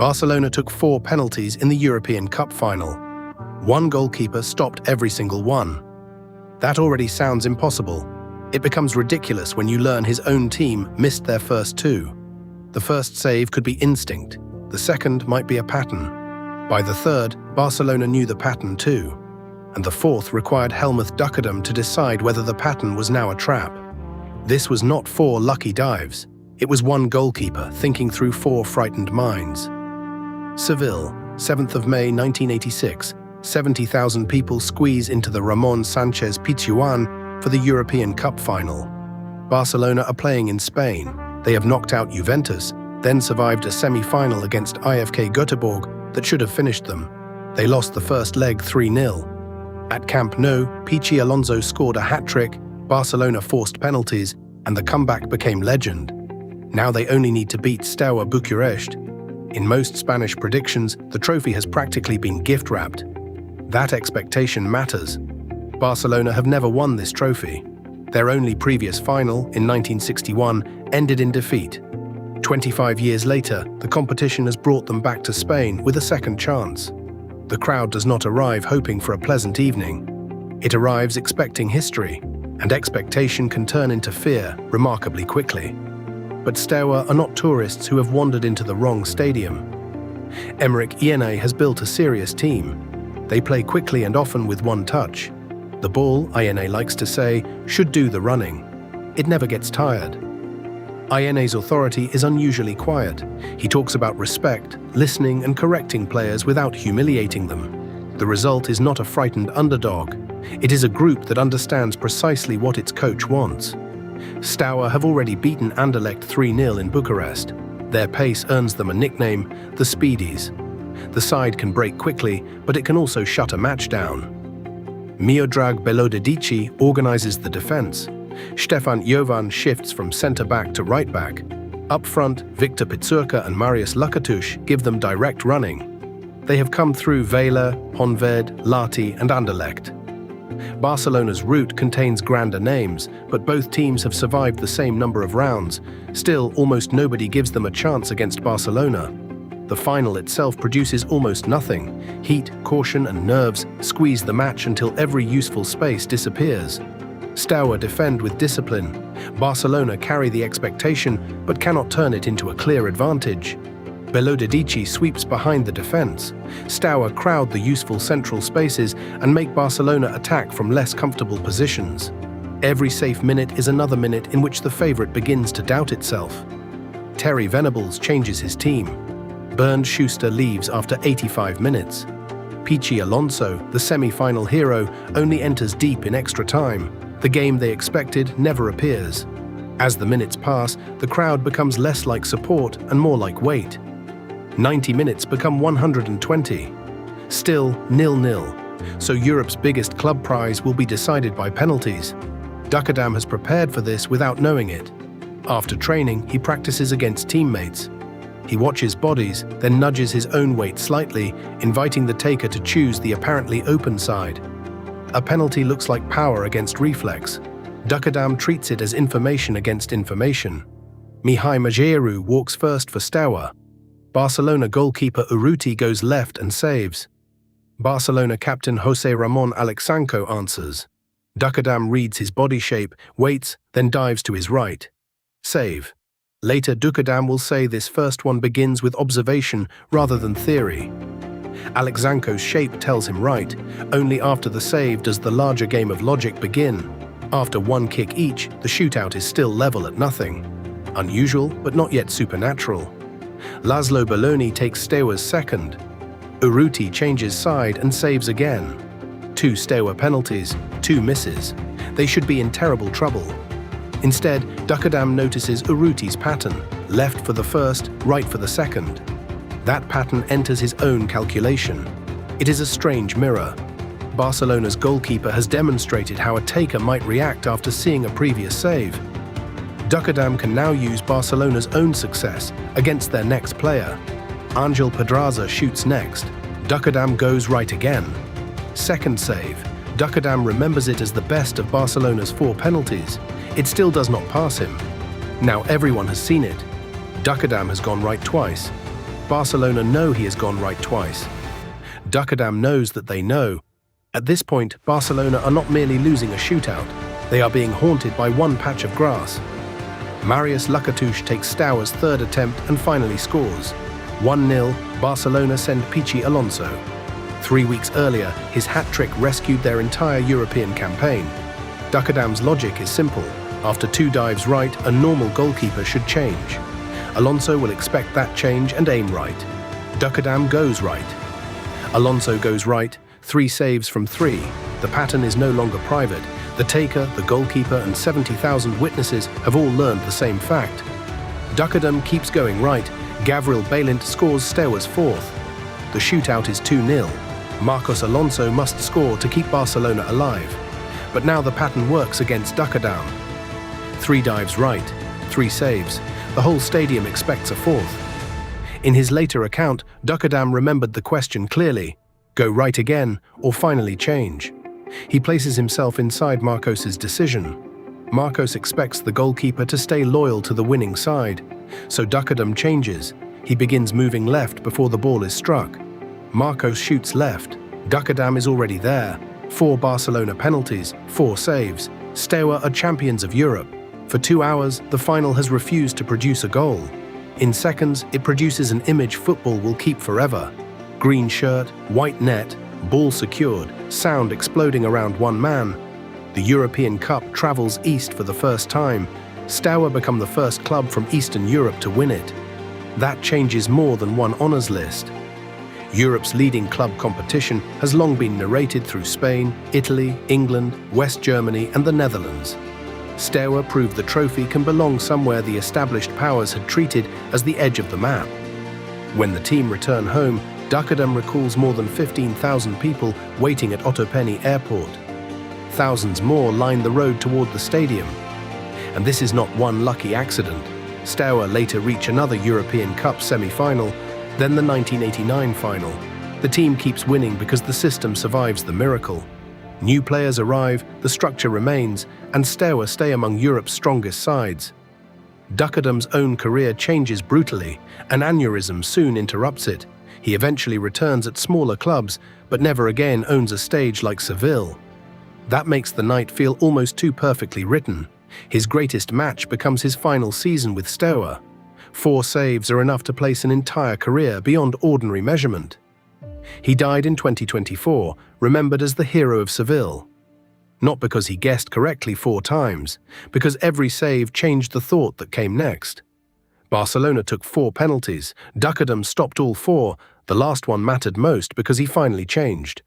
Barcelona took 4 penalties in the European Cup final. One goalkeeper stopped every single one. That already sounds impossible. It becomes ridiculous when you learn his own team missed their first 2. The first save could be instinct. The second might be a pattern. By the third, Barcelona knew the pattern too. And the fourth required Helmuth Duckadam to decide whether the pattern was now a trap. This was not 4 lucky dives. It was one goalkeeper thinking through 4 frightened minds. Seville, 7th of May 1986. 70,000 people squeeze into the Ramon Sanchez Pizjuan for the European Cup final. Barcelona are playing in Spain. They have knocked out Juventus, then survived a semi-final against IFK Göteborg that should have finished them. They lost the first leg 3-0. At Camp Nou, Pichi Alonso scored a hat-trick, Barcelona forced penalties, and the comeback became legend. Now they only need to beat Steaua București. In most Spanish predictions, the trophy has practically been gift-wrapped. That expectation matters. Barcelona have never won this trophy. Their only previous final, in 1961, ended in defeat. 25 years later, the competition has brought them back to Spain with a second chance. The crowd does not arrive hoping for a pleasant evening. It arrives expecting history, and expectation can turn into fear remarkably quickly. But Steaua are not tourists who have wandered into the wrong stadium. Emeric Ienei has built a serious team. They play quickly and often with one touch. The ball, Ienei likes to say, should do the running. It never gets tired. Ienei's authority is unusually quiet. He talks about respect, listening and correcting players without humiliating them. The result is not a frightened underdog. It is a group that understands precisely what its coach wants. Steaua have already beaten Anderlecht 3-0 in Bucharest. Their pace earns them a nickname, the Speedies. The side can break quickly, but it can also shut a match down. Miodrag Belodedici organizes the defense. Stefan Jovan shifts from centre-back to right-back. Up front, Victor Pizurka and Marius Lukatush give them direct running. They have come through Vela, Honved, Lati and Anderlecht. Barcelona's route contains grander names, but both teams have survived the same number of rounds. Still, almost nobody gives them a chance against Barcelona. The final itself produces almost nothing. Heat, caution and nerves squeeze the match until every useful space disappears. Steaua defend with discipline. Barcelona carry the expectation, but cannot turn it into a clear advantage. Belodedici sweeps behind the defense. Steaua crowd the useful central spaces and make Barcelona attack from less comfortable positions. Every safe minute is another minute in which the favorite begins to doubt itself. Terry Venables changes his team. Bernd Schuster leaves after 85 minutes. Pichi Alonso, the semi-final hero, only enters deep in extra time. The game they expected never appears. As the minutes pass, the crowd becomes less like support and more like weight. 90 minutes become 120. Still 0-0. So Europe's biggest club prize will be decided by penalties. Duckadam has prepared for this without knowing it. After training, he practices against teammates. He watches bodies, then nudges his own weight slightly, inviting the taker to choose the apparently open side. A penalty looks like power against reflex. Duckadam treats it as information against information. Mihai Majeru walks first for Steaua. Barcelona goalkeeper Urruti goes left and saves. Barcelona captain José Ramón Alexanco answers. Duckadam reads his body shape, waits, then dives to his right. Save. Later, Duckadam will say this first one begins with observation rather than theory. Alexanco's shape tells him right. Only after the save does the larger game of logic begin. After one kick each, the shootout is still level at nothing. Unusual, but not yet supernatural. Laszlo Belloni takes Steaua's second. Urruti changes side and saves again. 2 Steaua penalties, 2 misses. They should be in terrible trouble. Instead, Duckadam notices Urruti's pattern, left for the first, right for the second. That pattern enters his own calculation. It is a strange mirror. Barcelona's goalkeeper has demonstrated how a taker might react after seeing a previous save. Duckadam can now use Barcelona's own success against their next player. Angel Pedraza shoots next. Duckadam goes right again. Second save. Duckadam remembers it as the best of Barcelona's 4 penalties. It still does not pass him. Now everyone has seen it. Duckadam has gone right twice. Barcelona know he has gone right twice. Duckadam knows that they know. At this point, Barcelona are not merely losing a shootout, they are being haunted by one patch of grass. Marius Lacatouche takes Steaua's third attempt and finally scores. 1-0, Barcelona send Pichi Alonso. 3 weeks earlier, his hat-trick rescued their entire European campaign. Duckadam's logic is simple. After 2 dives right, a normal goalkeeper should change. Alonso will expect that change and aim right. Duckadam goes right. Alonso goes right, 3 saves from 3. The pattern is no longer private. The taker, the goalkeeper, and 70,000 witnesses have all learned the same fact. Duckadam keeps going right. Gavril Balint scores Steua's 4th. The shootout is 2-0. Marcos Alonso must score to keep Barcelona alive. But now the pattern works against Duckadam. 3 dives right, 3 saves. The whole stadium expects a 4th. In his later account, Duckadam remembered the question clearly: go right again or finally change. He places himself inside Marcos's decision. Marcos expects the goalkeeper to stay loyal to the winning side, so Duckadam changes. He begins moving left before the ball is struck. Marcos shoots left. Duckadam is already there. 4 Barcelona penalties, 4 saves. Steaua are champions of Europe. For 2 hours, the final has refused to produce a goal. In seconds, it produces an image football will keep forever. Green shirt, white net, ball secured, sound exploding around one man. The European Cup travels east for the first time. Steaua become the first club from Eastern Europe to win it. That changes more than one honours list. Europe's leading club competition has long been narrated through Spain, Italy, England, West Germany, and the Netherlands. Steaua proved the trophy can belong somewhere the established powers had treated as the edge of the map. When the team return home, Duckadam recalls more than 15,000 people waiting at Otopeni Airport. Thousands more line the road toward the stadium. And this is not one lucky accident. Steaua later reach another European Cup semi-final, then the 1989 final. The team keeps winning because the system survives the miracle. New players arrive, the structure remains, and Steaua stay among Europe's strongest sides. Duckadam's own career changes brutally. An aneurysm soon interrupts it. He eventually returns at smaller clubs, but never again owns a stage like Seville. That makes the night feel almost too perfectly written. His greatest match becomes his final season with Steaua. 4 saves are enough to place an entire career beyond ordinary measurement. He died in 2024, remembered as the hero of Seville. Not because he guessed correctly 4 times, because every save changed the thought that came next. Barcelona took 4 penalties. Duckadam stopped all 4. The last one mattered most because he finally changed.